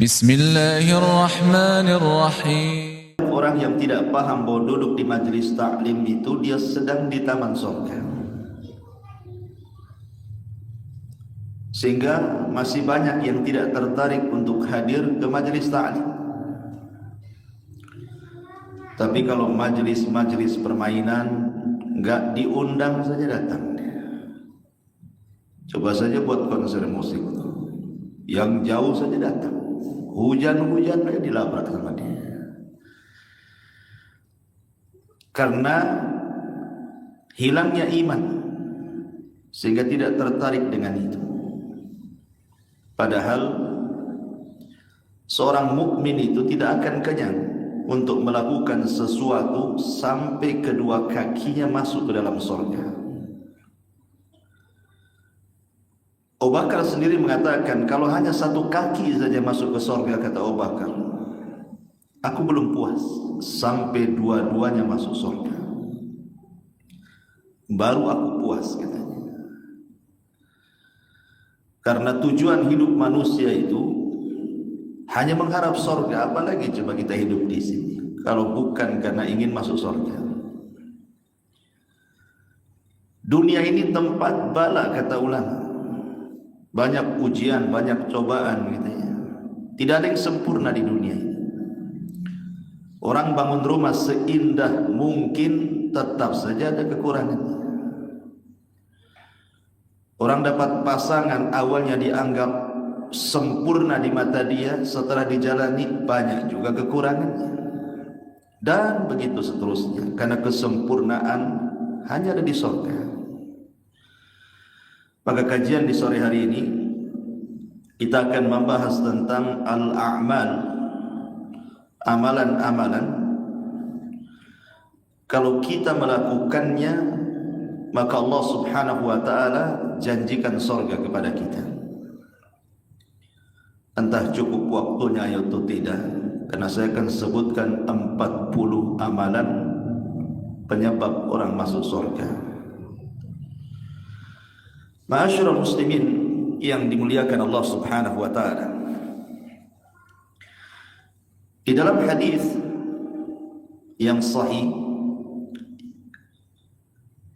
Bismillahirrahmanirrahim. Orang yang tidak paham bahwa duduk di majelis taklim itu dia sedang di taman surga, sehingga masih banyak yang tidak tertarik untuk hadir ke majelis taklim. Tapi kalau majelis permainan enggak diundang saja datang. Coba saja buat konser musik, yang jauh saja datang, hujan-hujan aja dilabrak sama dia. Karena hilangnya iman, sehingga tidak tertarik dengan itu. Padahal seorang mukmin itu tidak akan kenyang untuk melakukan sesuatu sampai kedua kakinya masuk ke dalam surga. Abu Bakar sendiri mengatakan, kalau hanya satu kaki saja masuk ke surga, kata Abu Bakar, aku belum puas sampai dua-duanya masuk surga, baru aku puas, katanya. Karena tujuan hidup manusia itu hanya mengharap surga, apalagi coba kita hidup di sini kalau bukan karena ingin masuk surga. Dunia ini tempat bala, kata ulama. Banyak ujian, banyak cobaan, gitu ya. Tidak ada yang sempurna di dunia ini. Orang bangun rumah seindah mungkin, tetap saja ada kekurangannya. Orang dapat pasangan awalnya dianggap sempurna di mata dia, setelah dijalani banyak juga kekurangannya. Dan begitu seterusnya, karena kesempurnaan hanya ada di surga. Pada kajian di sore hari ini kita akan membahas tentang al-a'mal, amalan-amalan. Kalau kita melakukannya, maka Allah Subhanahu wa ta'ala janjikan surga kepada kita. Entah cukup waktunya atau tidak, karena saya akan sebutkan 40 amalan penyebab orang masuk surga. Ma'asyiral muslimin yang dimuliakan Allah Subhanahu wa ta'ala, di dalam hadis yang sahih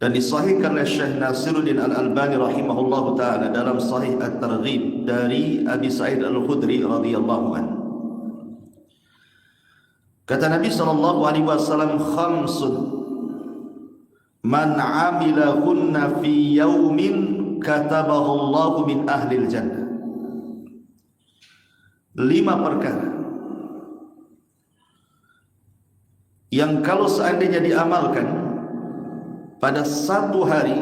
dan disahihkan oleh Syekh Nasiruddin Al-Albani rahimahullahu ta'ala dalam Sahih At-Targhib dari Abi Sa'id Al-Khudri radhiyallahu anhu, kata Nabi sallallahu alaihi wasallam, khamsun man 'amilahunna fi yaumin katabahu Allahu min ahlil jannah. 5 perkara yang kalau seandainya diamalkan pada satu hari,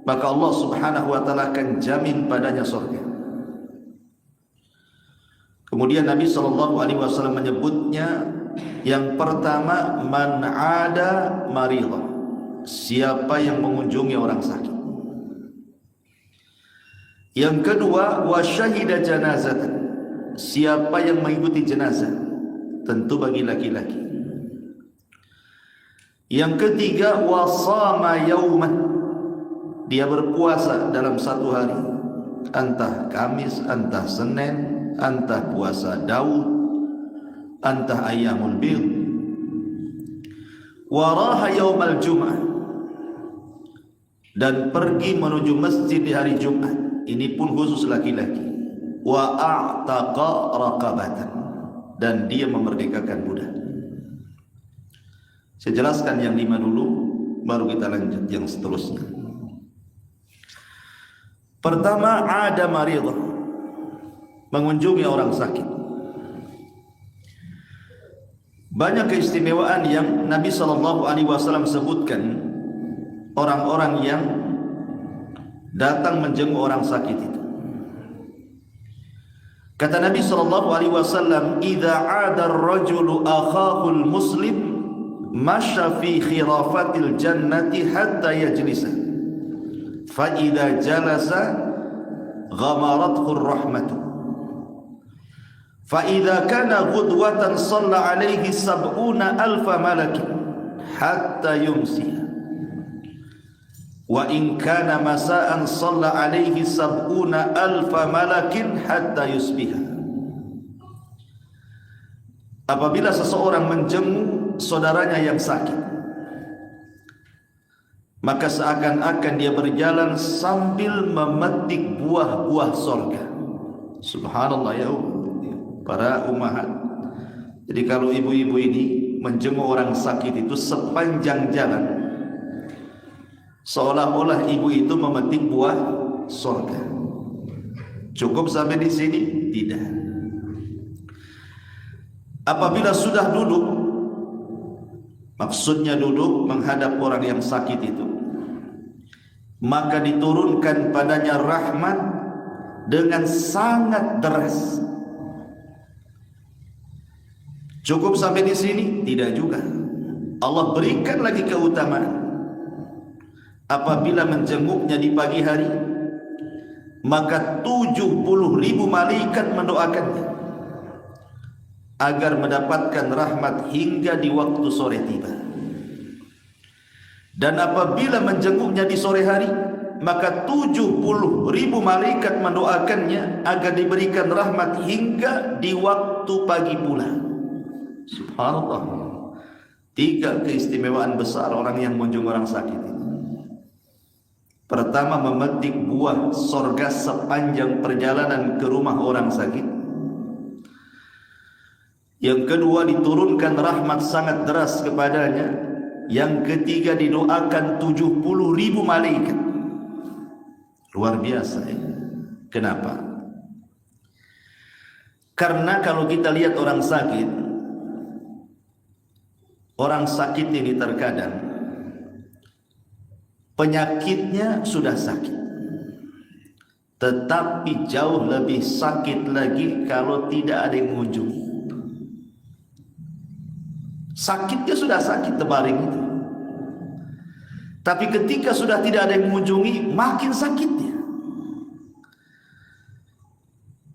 maka Allah Subhanahu wa ta'ala akan jamin padanya surga. Kemudian Nabi SAW menyebutnya, yang pertama, man ada maridah, siapa yang mengunjungi orang sakit. Yang kedua, wa syahida janazatan, siapa yang mengikuti jenazah, tentu bagi laki-laki. Yang ketiga, wa shama yauman, dia berpuasa dalam satu hari, entah Kamis, entah Senin, entah puasa Daud, entah ayyamul bid. Wa raha yaumal jum'ah, dan pergi menuju masjid di hari Jumat. Ini pun khusus laki-laki. Wa a'taqa raqabatan, dan dia memerdekakan budak. Saya jelaskan yang 5 dulu, baru kita lanjut yang seterusnya. Pertama, ada maridah, mengunjungi orang sakit. Banyak keistimewaan yang Nabi SAW sebutkan orang-orang yang datang menjenguk orang sakit itu. Kata Nabi SAW, idza 'ada ar-rajulu akhahul muslim masya fi khirafatil jannati hatta yajlisa, fa idza jalasa ghamarathu ar-rahmatu, fa idza kana ghudwatan shalla alaihi 70,000 malakin hatta yumsi, wa in kana masa'an shalla alaihi 70,000 malakin hatta yusbiha. apabila seseorang menjenguk saudaranya yang sakit, maka seakan-akan dia berjalan sambil memetik buah-buah surga. Subhanallah ya para ummahat. Jadi kalau ibu-ibu ini menjenguk orang sakit itu sepanjang jalan, seolah-olah ibu itu memetik buah surga. Cukup sampai di sini? Tidak. Apabila sudah duduk, maksudnya duduk menghadap orang yang sakit itu, maka diturunkan padanya rahmat dengan sangat deras. Cukup sampai di sini? Tidak juga. Allah berikan lagi keutamaan. Apabila menjenguknya di pagi hari, maka 70.000 malaikat mendoakannya agar mendapatkan rahmat hingga di waktu sore tiba. Dan apabila menjenguknya di sore hari, maka 70.000 malaikat mendoakannya agar diberikan rahmat hingga di waktu pagi pula. Subhanallah. 3 keistimewaan besar orang yang menjenguk orang sakit ini. Pertama, memetik buah surga sepanjang perjalanan ke rumah orang sakit. Yang kedua, diturunkan rahmat sangat deras kepadanya. Yang ketiga, didoakan 70.000 malaikat. Luar biasa ya. Kenapa? Karena kalau kita lihat orang sakit ini terkadang penyakitnya sudah sakit, tetapi jauh lebih sakit lagi kalau tidak ada yang mengunjungi. Sakitnya sudah sakit terbaring itu, tapi ketika sudah tidak ada yang mengunjungi, makin sakitnya.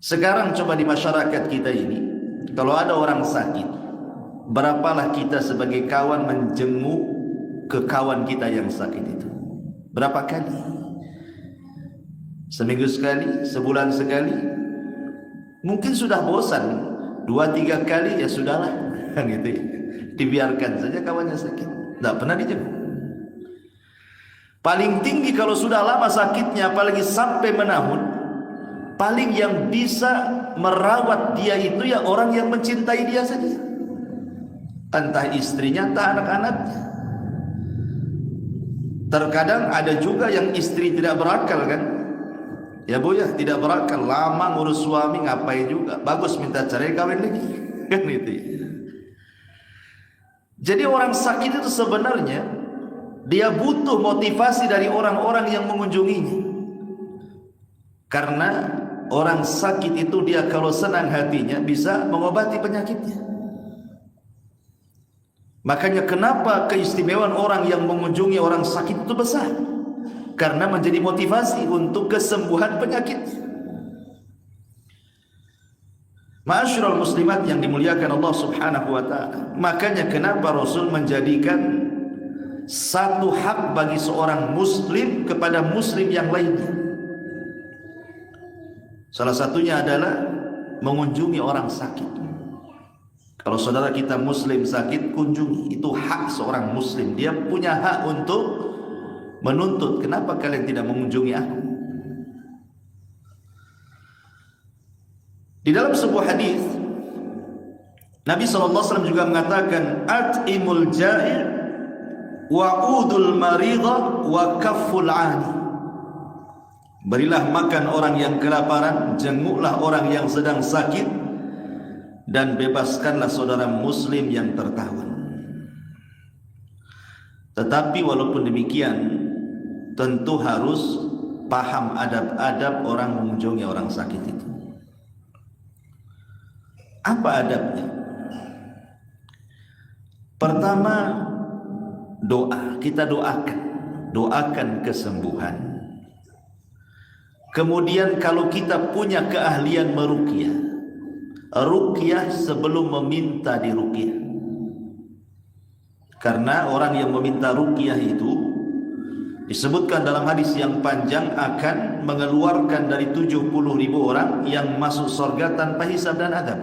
Sekarang coba di masyarakat kita ini, kalau ada orang sakit, berapalah kita sebagai kawan menjenguk ke kawan kita yang sakit itu? Berapa kali? Seminggu sekali, sebulan sekali? Mungkin sudah bosan, 2-3 kali ya sudahlah, kan gitu ya. Dibiarkan saja kawannya sakit, tidak pernah dijenguk. Paling tinggi kalau sudah lama sakitnya, apalagi sampai menahun, paling yang bisa merawat dia itu ya orang yang mencintai dia saja, entah istrinya, entah anak-anaknya. Terkadang ada juga yang istri tidak berakal kan, ya bu ya, tidak berakal, lama ngurus suami, ngapain juga, bagus minta cerai kawin lagi, kan itu ya. Jadi orang sakit itu sebenarnya dia butuh motivasi dari orang-orang yang mengunjunginya. Karena orang sakit itu dia kalau senang hatinya bisa mengobati penyakitnya. Makanya kenapa keistimewaan orang yang mengunjungi orang sakit itu besar? Karena menjadi motivasi untuk kesembuhan penyakitnya. Ma'asyiral muslimat yang dimuliakan Allah Subhanahu wa taala. Makanya kenapa Rasul menjadikan satu hak bagi seorang muslim kepada muslim yang lainnya. Salah satunya adalah mengunjungi orang sakit. Kalau saudara kita muslim sakit, kunjungi. Itu hak seorang muslim. Dia punya hak untuk menuntut, kenapa kalian tidak mengunjungi aku? Di dalam sebuah hadis Nabi SAW juga mengatakan, at'imul ja'i' wa'udul maridha wa kafful 'ani. Berilah makan orang yang kelaparan, jenguklah orang yang sedang sakit, dan bebaskanlah saudara muslim yang tertawan. Tetapi walaupun demikian, tentu harus paham adab-adab orang mengunjungi orang sakit itu. Apa adabnya? Pertama, doa. Kita doakan kesembuhan. Kemudian kalau kita punya keahlian meruqyah, ruqyah sebelum meminta diruqyah. Karena orang yang meminta ruqyah itu disebutkan dalam hadis yang panjang akan mengeluarkan dari 70.000 orang yang masuk surga tanpa hisab dan adab.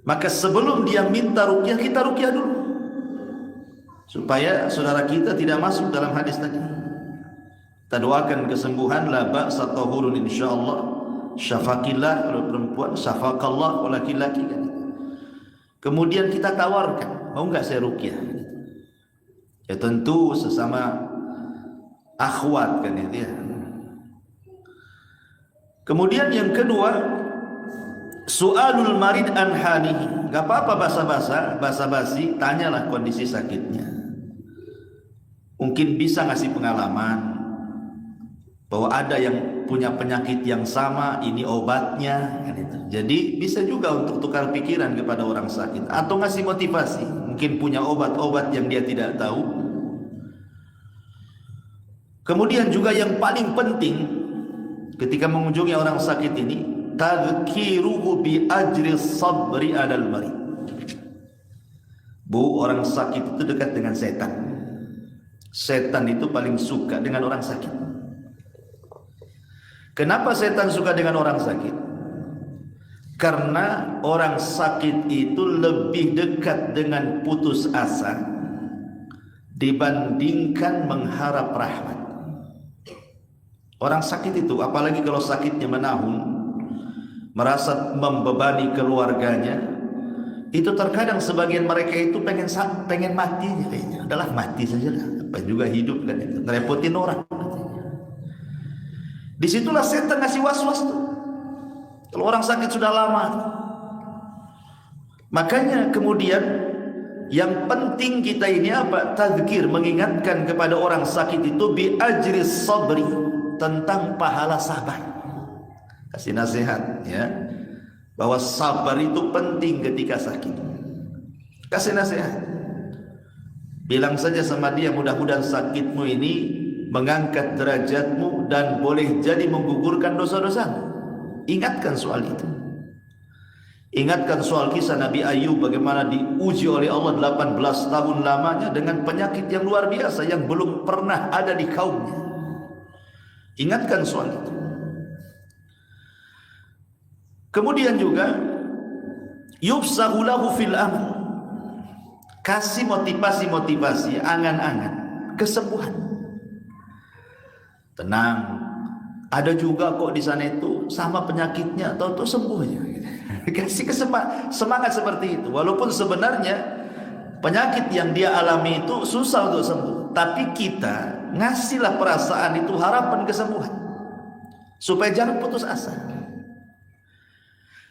Maka sebelum dia minta ruqyah, kita ruqyah dulu, supaya saudara kita tidak masuk dalam hadis tadi. Kita doakan kesembuhan, la ba'sa tahurun insyaallah, syafaqillah kalau perempuan, syafaqallah kalau laki-laki kan. Kemudian kita tawarkan, mau enggak saya ruqyah? Ya tentu sesama akhwat kan itu ya. Kemudian yang kedua, su'alul marid an halihi. Enggak apa-apa basa-basi, tanyalah kondisi sakitnya. Mungkin bisa ngasih pengalaman bahwa ada yang punya penyakit yang sama, ini obatnya kan itu. Jadi bisa juga untuk tukar pikiran kepada orang sakit atau ngasih motivasi, mungkin punya obat-obat yang dia tidak tahu. Kemudian juga yang paling penting ketika mengunjungi orang sakit ini, tadhkiruhu bi ajri sabri alal marid. Bu, orang sakit itu dekat dengan setan. Setan itu paling suka dengan orang sakit. Kenapa setan suka dengan orang sakit? Karena orang sakit itu lebih dekat dengan putus asa dibandingkan mengharap rahmat. Orang sakit itu, apalagi kalau sakitnya menahun, merasa membebani keluarganya, itu terkadang sebagian mereka itu pengen mati, kayaknya adalah mati saja lah, apa juga hidup kan itu, ngerepotin orang. Disitulah setan ngasih was-was tuh. Kalau orang sakit sudah lama. Makanya kemudian yang penting kita ini apa? Tadzkir, mengingatkan kepada orang sakit itu bi ajri sabri, tentang pahala sabar. Kasih nasihat ya, bahwa sabar itu penting ketika sakit. Kasih nasihat. Bilang saja sama dia, mudah-mudahan sakitmu ini mengangkat derajatmu dan boleh jadi menggugurkan dosa-dosamu. Ingatkan soal itu. Ingatkan soal kisah Nabi Ayub, bagaimana diuji oleh Allah 18 tahun lamanya dengan penyakit yang luar biasa yang belum pernah ada di kaumnya. Ingatkan soal itu. Kemudian juga yufsahu lahu fil amal. Kasih motivasi, angan-angan kesembuhan. Tenang, ada juga kok di sana itu sama penyakitnya, tahu-tahu sembuh aja. Kasih semangat seperti itu. Walaupun sebenarnya penyakit yang dia alami itu susah untuk sembuh, tapi kita ngasihlah perasaan itu harapan kesembuhan, supaya jangan putus asa.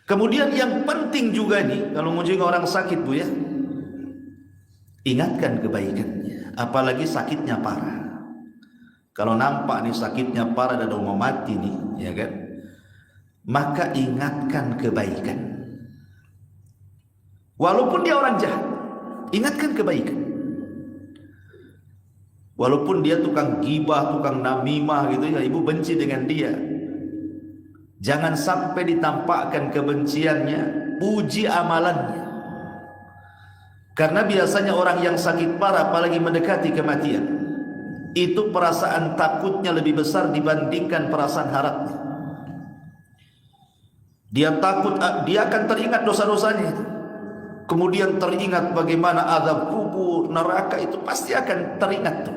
Kemudian yang penting juga nih, kalau mengunjungi orang sakit bu ya, ingatkan kebaikannya, apalagi sakitnya parah. Kalau nampak nih sakitnya parah dan mau mati nih, ya kan? Maka ingatkan kebaikan. Walaupun dia orang jahat, ingatkan kebaikan. Walaupun dia tukang gibah, tukang namimah gitu ya, ibu benci dengan dia. Jangan sampai ditampakkan kebenciannya, puji amalannya. Karena biasanya orang yang sakit parah, apalagi mendekati kematian, itu perasaan takutnya lebih besar dibandingkan perasaan harapnya. Dia takut, dia akan teringat dosa-dosanya. Kemudian teringat bagaimana azab kubur, neraka, itu pasti akan teringat tuh.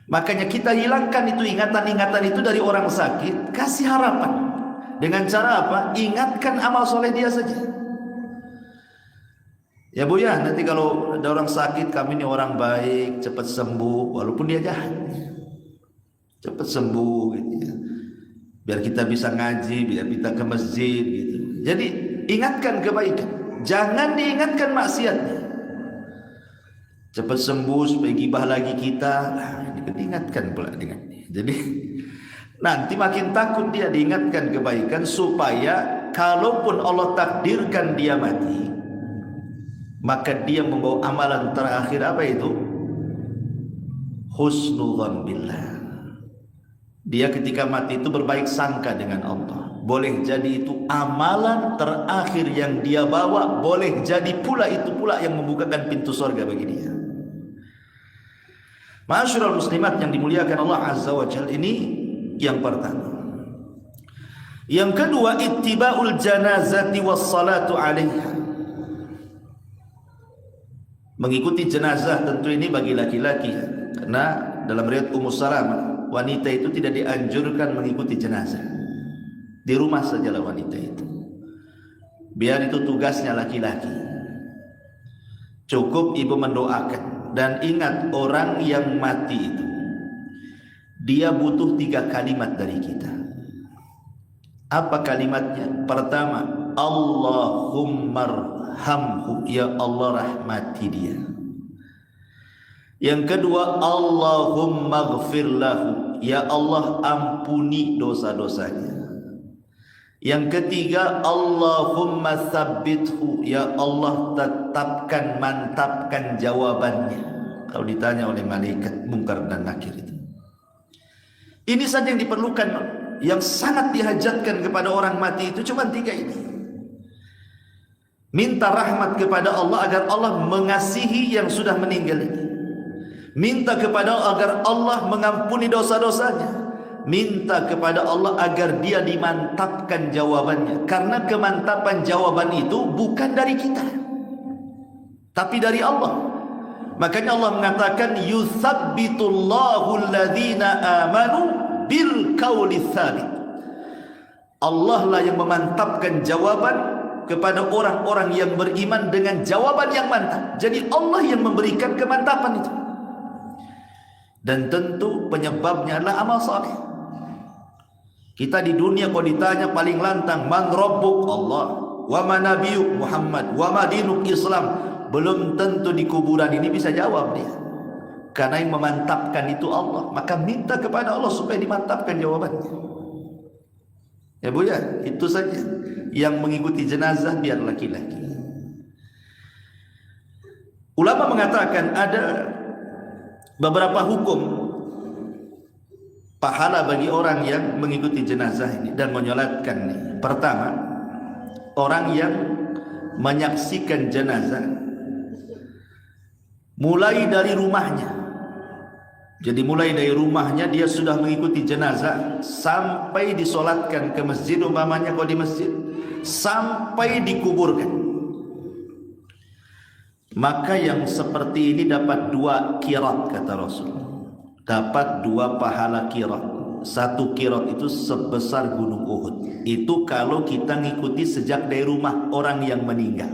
Makanya kita hilangkan itu ingatan-ingatan itu dari orang sakit, kasih harapan. Dengan cara apa? Ingatkan amal soleh dia saja. Ya bu ya, nanti kalau ada orang sakit, kami ini orang baik, cepat sembuh, walaupun dia jahat, cepat sembuh gitu ya. Biar kita bisa ngaji, biar kita ke masjid gitu. Jadi ingatkan kebaikan, jangan diingatkan maksiatnya. Cepat sembuh supaya gibah lagi kita, diingatkan pula dengan dia. Jadi nanti makin takut dia, diingatkan kebaikan supaya kalaupun Allah takdirkan dia mati, maka dia membawa amalan terakhir apa itu? Husnudzan billah. Dia ketika mati itu berbaik sangka dengan Allah. Boleh jadi itu amalan terakhir yang dia bawa, boleh jadi pula itu pula yang membukakan pintu surga bagi dia. Ma'asyiral muslimat yang dimuliakan Allah Azza wa Jalla, ini yang pertama. Yang kedua, ittiba'ul janazati was salatu 'alaiha. Mengikuti jenazah tentu ini bagi laki-laki, karena dalam riwayat Ummu Salamah, wanita itu tidak dianjurkan mengikuti jenazah. Di rumah sajalah wanita itu. Biar itu tugasnya laki-laki. Cukup ibu mendoakan. Dan ingat, orang yang mati itu, dia butuh 3 kalimat dari kita. Apa kalimatnya? Pertama, Allahumma'rhamhu, ya Allah rahmati dia. Yang kedua, Allahummaghfir lahu, ya Allah ampuni dosa-dosanya. Yang ketiga, Allahumma tsabbithu, ya Allah tetapkan, mantapkan jawabannya kalau ditanya oleh malaikat Munkar dan Nakir itu. Ini saja yang diperlukan, yang sangat dihajatkan kepada orang mati itu cuma 3 ini. Minta rahmat kepada Allah agar Allah mengasihi yang sudah meninggal ini. Minta kepada Allah agar Allah mengampuni dosa-dosanya. Minta kepada Allah agar dia dimantapkan jawabannya. Karena kemantapan jawaban itu bukan dari kita, tapi dari Allah. Makanya Allah mengatakan, yutsabbitullahu alladhina amanu bil qawli tsabit. Allah lah yang memantapkan jawaban kepada orang-orang yang beriman dengan jawaban yang mantap. Jadi Allah yang memberikan kemantapan itu. Dan tentu penyebabnya adalah amal saleh. Kita di dunia kalau ditanya paling lantang, man rabbuk? Allah. Wa ma nabiyyuk? Muhammad. Wa ma dinuk? Islam. Belum tentu di kuburan ini bisa jawab dia. Karena yang memantapkan itu Allah. Maka minta kepada Allah supaya dimantapkan jawabannya. Ya Bu ya, itu saja. Yang mengikuti jenazah biar laki-laki. Ulama mengatakan ada beberapa hukum pahala bagi orang yang mengikuti jenazah ini dan menyolatkan ini. Pertama, orang yang menyaksikan jenazah mulai dari rumahnya. Jadi mulai dari rumahnya dia sudah mengikuti jenazah sampai disolatkan ke masjid, umpamanya kalau di masjid, sampai dikuburkan. Maka yang seperti ini dapat 2 qirat kata Rasul. Dapat 2 pahala qirat. 1 qirat itu sebesar gunung Uhud. Itu kalau kita ngikuti sejak dari rumah orang yang meninggal,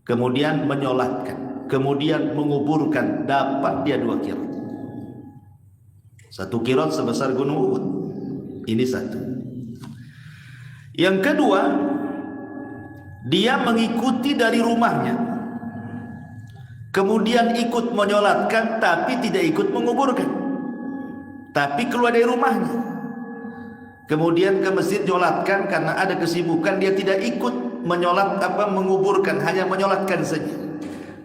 kemudian menyolatkan, kemudian menguburkan, dapat dia 2 qirat. 1 qirat sebesar gunung Uhud. Ini 1. Yang kedua, dia mengikuti dari rumahnya, kemudian ikut menyolatkan tapi tidak ikut menguburkan, tapi keluar dari rumahnya, kemudian ke masjid nyolatkan karena ada kesibukan, dia tidak ikut menguburkan, hanya menyolatkan saja.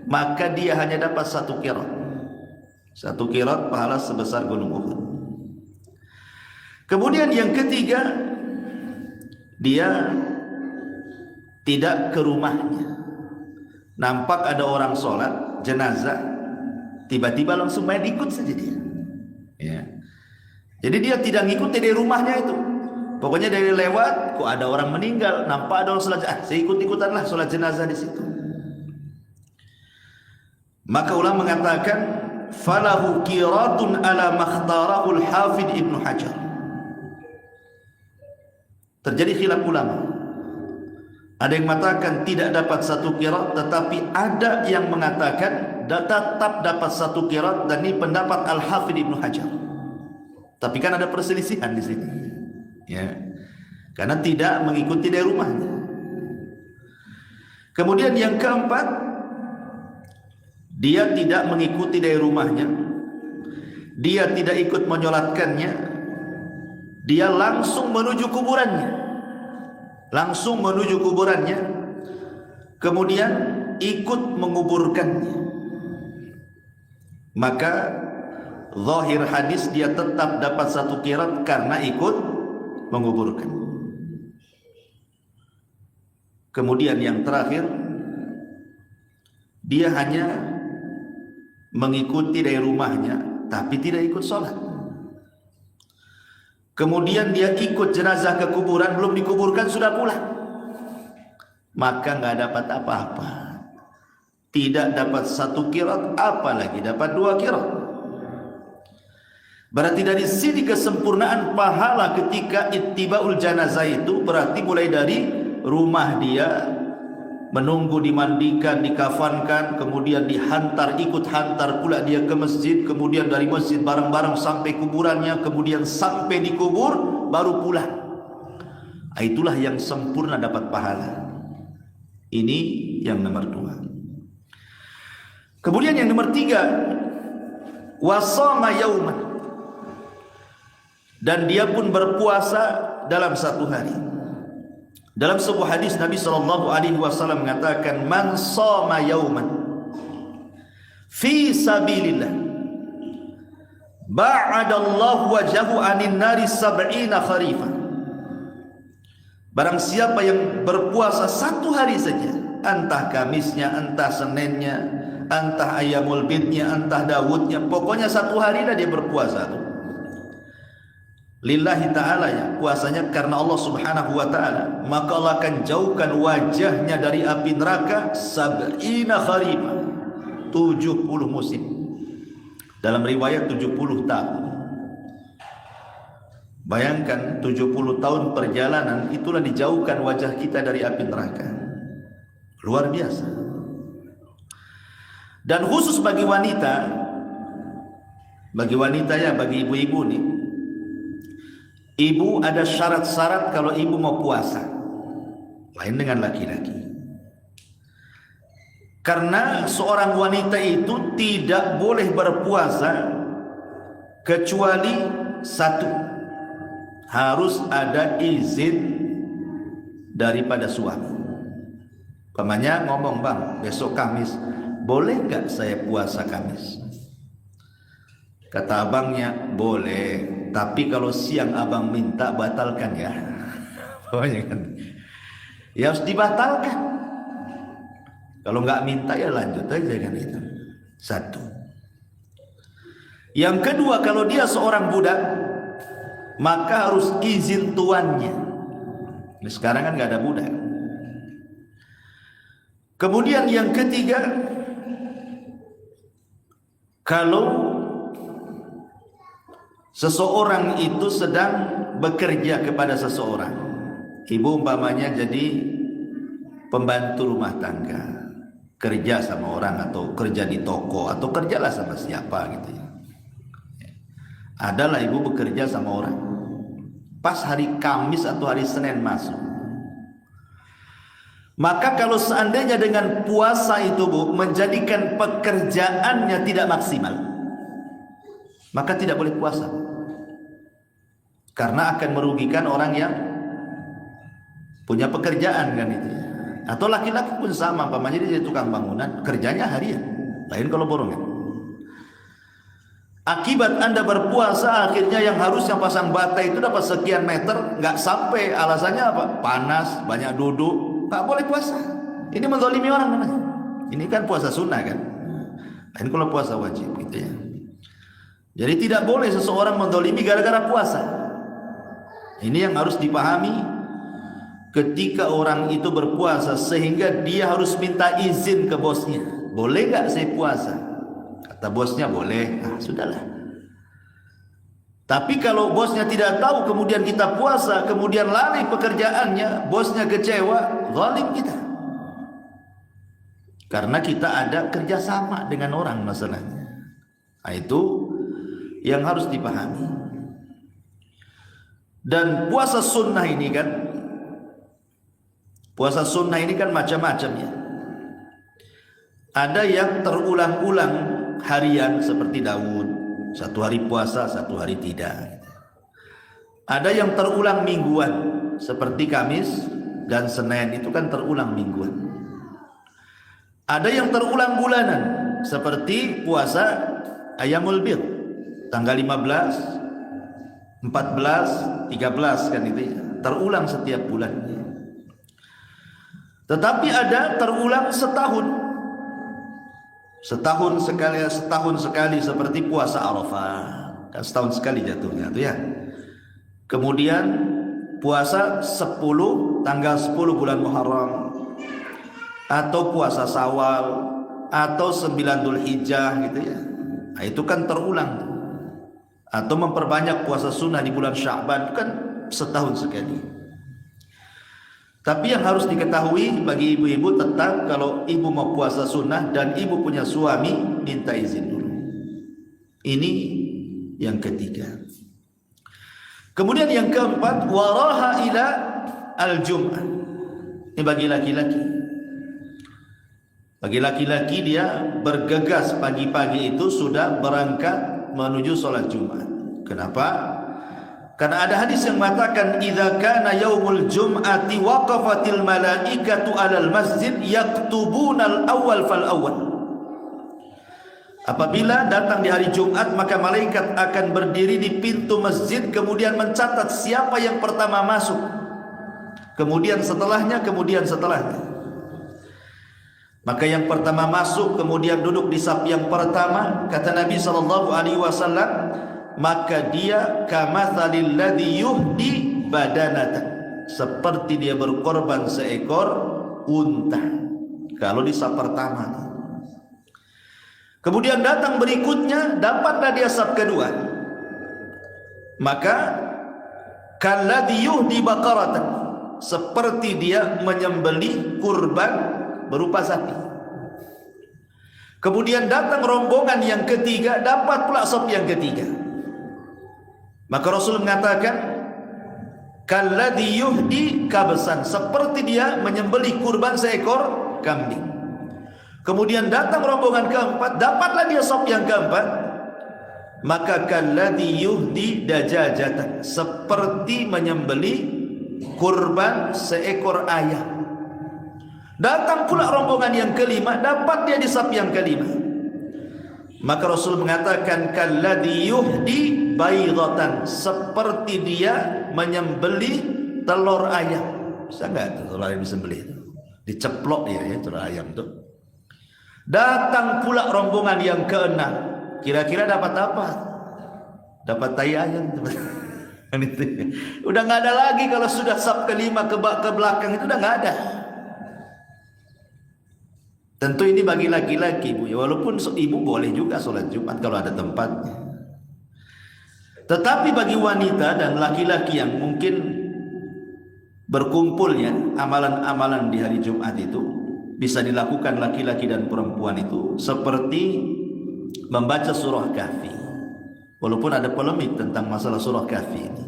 Maka dia hanya dapat 1 qirat. 1 qirat pahala sebesar gunung Uhud. Kemudian yang ketiga, dia tidak ke rumahnya. Nampak ada orang sholat jenazah, tiba-tiba langsung main ikut saja dia. Ya. Jadi dia tidak ngikuti dari rumahnya itu. Pokoknya dari lewat, kok ada orang meninggal, nampak ada orang sholat, saya ikut-ikutanlah sholat jenazah di situ. Maka ulama mengatakan, falahu qiratun ala makhtarahu al-Hafidh Ibnu Hajar. Terjadi khilaf ulama. Ada yang mengatakan tidak dapat 1 qirat, tetapi ada yang mengatakan tetap dapat 1 qirat, dan ini pendapat Al-Hafidh Ibnu Hajar. Tapi kan ada perselisihan di sini. Ya. Karena tidak mengikuti dari rumahnya. Kemudian yang keempat, dia tidak mengikuti dari rumahnya. Dia tidak ikut menyolatkannya. Dia langsung menuju kuburannya. Kemudian ikut menguburkannya. Maka zahir hadis dia tetap dapat 1 qirat karena ikut menguburkan. Kemudian yang terakhir, dia hanya mengikuti dari rumahnya tapi tidak ikut sholat. Kemudian dia ikut jenazah ke kuburan, belum dikuburkan sudah pulang, maka nggak dapat apa-apa. tidak dapat 1 qirat, apalagi dapat 2 qirat. Berarti dari sini kesempurnaan pahala ketika ittibaul janazah itu berarti mulai dari rumah dia, menunggu dimandikan, dikafankan, kemudian dihantar, ikut hantar pula dia ke masjid, kemudian dari masjid bareng-bareng sampai kuburannya, kemudian sampai dikubur baru pulang. Itulah yang sempurna dapat pahala. Ini yang nomor 2. Kemudian yang nomor 3, wasama yauman, dan dia pun berpuasa dalam 1 hari. Dalam sebuah hadis Nabi SAW mengatakan, man shoma yauman fi sabilillah ba'adallahu wajhahu anin nari 70 kharifan. Barang siapa yang berpuasa 1 hari saja, entah Kamisnya, entah Seninnya, entah Ayyamul Bidnya, entah Dawudnya, pokoknya 1 hari dah dia berpuasa tuh. Lillahi ta'ala, ya, puasanya karena Allah subhanahu wa ta'ala, maka Allah akan jauhkan wajahnya dari api neraka 70 kharifan, 70 musim. Dalam riwayat 70 tahun. Bayangkan 70 tahun perjalanan, itulah dijauhkan wajah kita dari api neraka. Luar biasa. Dan khusus bagi wanita ya, bagi ibu-ibu nih, ibu ada syarat-syarat kalau ibu mau puasa, lain dengan laki-laki. Karena seorang wanita itu tidak boleh berpuasa kecuali 1, harus ada izin daripada suami. Pamannya ngomong, bang, besok Kamis, boleh nggak saya puasa Kamis? Kata abangnya, boleh, tapi kalau siang abang minta batalkan ya. Pokoknya kan, ya harus dibatalkan. Kalau nggak minta ya lanjut aja kan itu. 1. Yang kedua, kalau dia seorang budak, maka harus izin tuannya. Ini sekarang kan nggak ada budak. Kemudian yang ketiga, kalau seseorang itu sedang bekerja kepada seseorang, ibu umpamanya jadi pembantu rumah tangga, kerja sama orang atau kerja di toko atau kerjalah sama siapa gitu ya. Adalah ibu bekerja sama orang, pas hari Kamis atau hari Senin masuk, maka kalau seandainya dengan puasa itu bu menjadikan pekerjaannya tidak maksimal, maka tidak boleh puasa, karena akan merugikan orang yang punya pekerjaan kan itu. Atau laki-laki pun sama, pamannya dia tukang bangunan, kerjanya harian, lain kalau borongan. Akibat Anda berpuasa, akhirnya yang harusnya pasang bata itu dapat sekian meter, nggak sampai. Alasannya apa? Panas, banyak duduk, nggak boleh puasa. Ini menzalimi orang namanya. Ini kan puasa sunnah kan, lain kalau puasa wajib gitu ya. Jadi tidak boleh seseorang menzalimi gara-gara puasa. Ini yang harus dipahami ketika orang itu berpuasa, sehingga dia harus minta izin ke bosnya. Boleh nggak saya puasa? Kata bosnya boleh, sudahlah. Tapi kalau bosnya tidak tahu, kemudian kita puasa, kemudian lalai pekerjaannya, bosnya kecewa, zalim kita. Karena kita ada kerjasama dengan orang masalahnya. Nah, itu yang harus dipahami. Dan puasa sunnah ini kan, macam-macam ya. Ada yang terulang-ulang harian seperti Daud, 1 hari puasa, 1 hari tidak. Ada yang terulang mingguan seperti Kamis dan Senin, itu kan terulang mingguan. Ada yang terulang bulanan seperti puasa Ayyamul Bid, tanggal 15, 14, 13 kan itu ya, terulang setiap bulan. Tetapi ada terulang setahun sekali seperti puasa Arafah, kan setahun sekali jatuhnya tuh ya. Kemudian puasa 10 tanggal 10 bulan Muharram, atau puasa Syawal atau 9 Dzulhijjah gitu ya. Nah, itu kan terulang. Atau memperbanyak puasa sunnah di bulan Sya'ban, itu kan setahun sekali. Tapi yang harus diketahui bagi ibu-ibu, tetap kalau ibu mau puasa sunnah dan ibu punya suami, minta izin dulu. Ini yang ketiga. Kemudian yang keempat, waraha ila al-jum'ah. Ini bagi laki-laki. Bagi laki-laki dia bergegas pagi-pagi itu sudah berangkat menuju sholat Jumat. Kenapa? Karena ada hadis yang mengatakan idza kana yaumul jum'ati waqafatil malaikatu 'alal masjid yaktubunal awwal fal awwal. Apabila datang di hari Jumat, maka malaikat akan berdiri di pintu masjid kemudian mencatat siapa yang pertama masuk. Kemudian setelahnya, kemudian setelahnya. Maka yang pertama masuk kemudian duduk di saf yang pertama, kata Nabi SAW, maka dia kamathalil ladzi yuhdi badanatan, seperti dia berkorban seekor unta kalau di saf pertama. Kemudian datang berikutnya, dapatlah dia saf kedua, maka kalladzi yuhdi baqaratan, seperti dia menyembelih kurban berupa sapi. Kemudian datang rombongan yang ketiga, dapat pula sop yang ketiga. Maka Rasul mengatakan kalladzi yuhdi kabsan, seperti dia menyembelih kurban seekor kambing. Kemudian datang rombongan keempat, dapatlah dia sop yang keempat, maka kalladzi yuhdi dajajatan, seperti menyembelih kurban seekor ayam. Datang pula rombongan yang kelima, dapat dia di saf yang kelima. Maka Rasul mengatakan kalladzi yuhdi baydatan, seperti dia menyembelih telur ayam. Bisa enggak telur ayam disembelih itu? Diceplok ya telur ayam itu. Datang pula rombongan yang keenam. Kira-kira dapat apa? Dapat tai ayam. Udah enggak ada lagi kalau sudah saf kelima ke belakang itu udah enggak ada. Tentu ini bagi laki-laki, Bu. Walaupun ibu boleh juga sholat Jumat kalau ada tempatnya. Tetapi bagi wanita dan laki-laki yang mungkin berkumpulnya amalan-amalan di hari Jumat itu bisa dilakukan laki-laki dan perempuan itu seperti membaca surah Kahfi. Walaupun ada polemik tentang masalah surah Kahfi ini.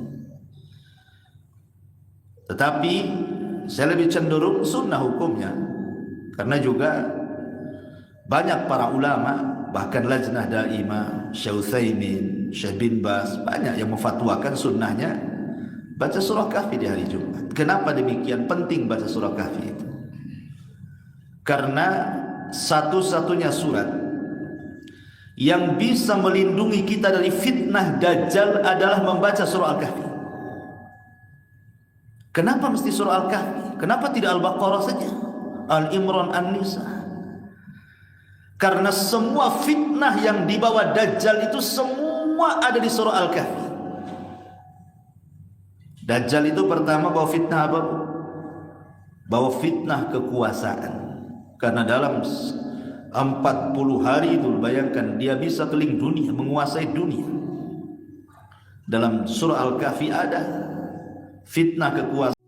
Tetapi saya lebih cenderung sunnah hukumnya. Karena juga banyak para ulama, bahkan Lajnah Daimah, Syekh Utsaimin, Syekh bin Baz, banyak yang memfatwakan sunnahnya baca surah Kahfi di hari Jumat. Kenapa demikian penting baca surah Kahfi itu? Karena satu-satunya surat yang bisa melindungi kita dari fitnah Dajjal adalah membaca surah Al-Kahfi. Kenapa mesti surah Al-Kahfi? Kenapa tidak Al-Baqarah saja? Al-Imran, An-Nisa? Karena semua fitnah yang dibawa Dajjal itu semua ada di surah Al-Kahfi. Dajjal itu pertama bawa fitnah apa? Bawa fitnah kekuasaan. Karena dalam 40 hari itu bayangkan dia bisa keliling dunia, menguasai dunia. Dalam surah Al-Kahfi ada fitnah kekuasaan.